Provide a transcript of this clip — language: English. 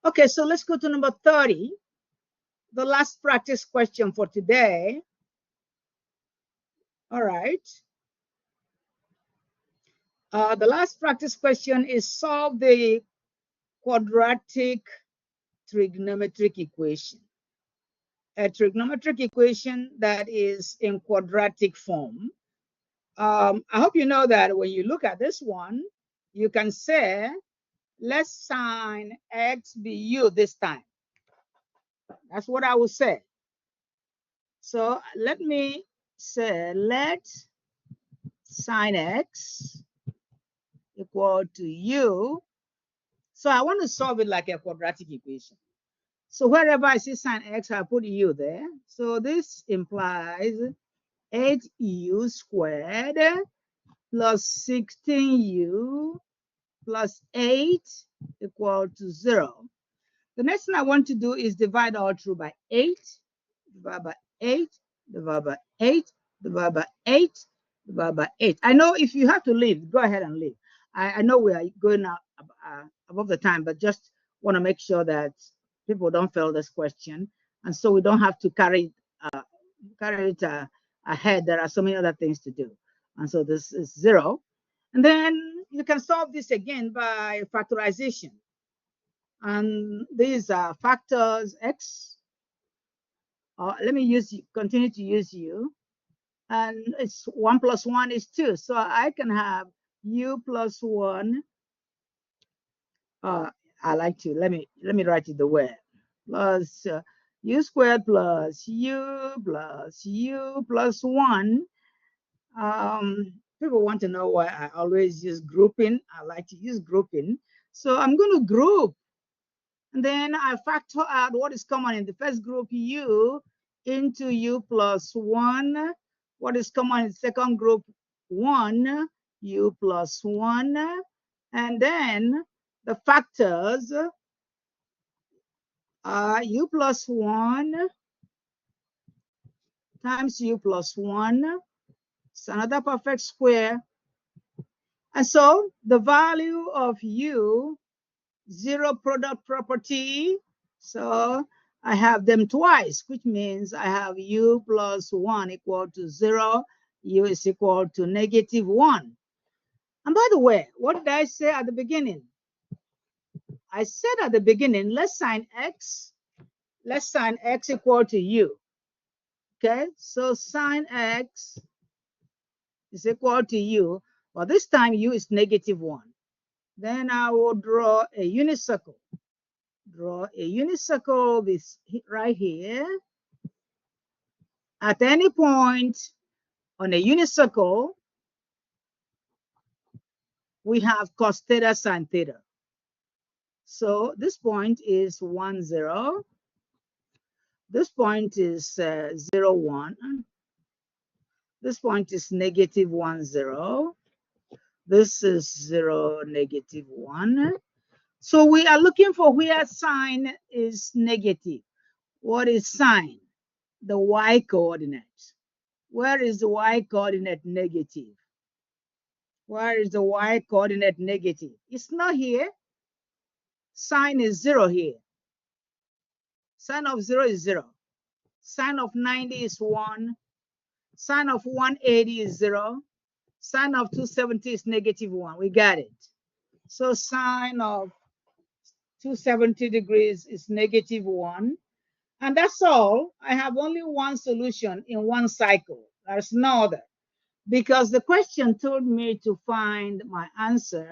Okay, so let's go to number 30. The last practice question for today. All right. The last practice question is solve the quadratic trigonometric equation. A trigonometric equation that is in quadratic form. I hope you know that when you look at this one, you can say, let sine x be u this time. That's what I will say. So let me say, let sine x equal to u. So I want to solve it like a quadratic equation. So wherever I see sine x, I put u there. So this implies 8u squared plus 16u plus 8 equal to 0. The next thing I want to do is divide all through by 8, divide by 8, divide by 8, divide by 8, divide by 8. I know if you have to leave, go ahead and leave. I know we are going above the time, but just want to make sure that people don't fail this question. And so we don't have to carry it ahead. There are so many other things to do. And so this is 0. And then you can solve this again by factorization. And these are factors x. Let me continue to use u. And it's 1 plus 1 is 2. So I can have u plus 1. I like to, let me write it the way. Plus u squared plus u plus 1. People want to know why I always use grouping. I like to use grouping. So I'm going to group. And then I factor out what is common in the first group, u into u plus 1. What is common in the second group, 1, u plus 1. And then the factors are u plus 1 times u plus 1. It's another perfect square. And so the value of u, zero product property. So I have them twice, which means I have u plus 1 equal to 0. U is equal to negative 1. And by the way, what did I say at the beginning? I said at the beginning, let sine x equal to u. Okay, so sine x is equal to u. Well, this time u is negative 1. Then I will draw a unit circle. Draw a unit circle this right here. At any point on a unit circle, we have cos theta sine theta. So this point is 1, 0. This point is 0, 1. This point is negative 1, 0. This is 0, negative 1. So we are looking for where sine is negative. What is sine? The y coordinate. Where is the y coordinate negative? Where is the y coordinate negative? It's not here. Sine is 0 here. Sine of 0 is 0. Sine of 90 is 1. Sine of 180 is 0. Sine of 270 is negative 1. We got it. So sine of 270 degrees is negative 1. And that's all. I have only one solution in one cycle. There's no other. Because the question told me to find my answer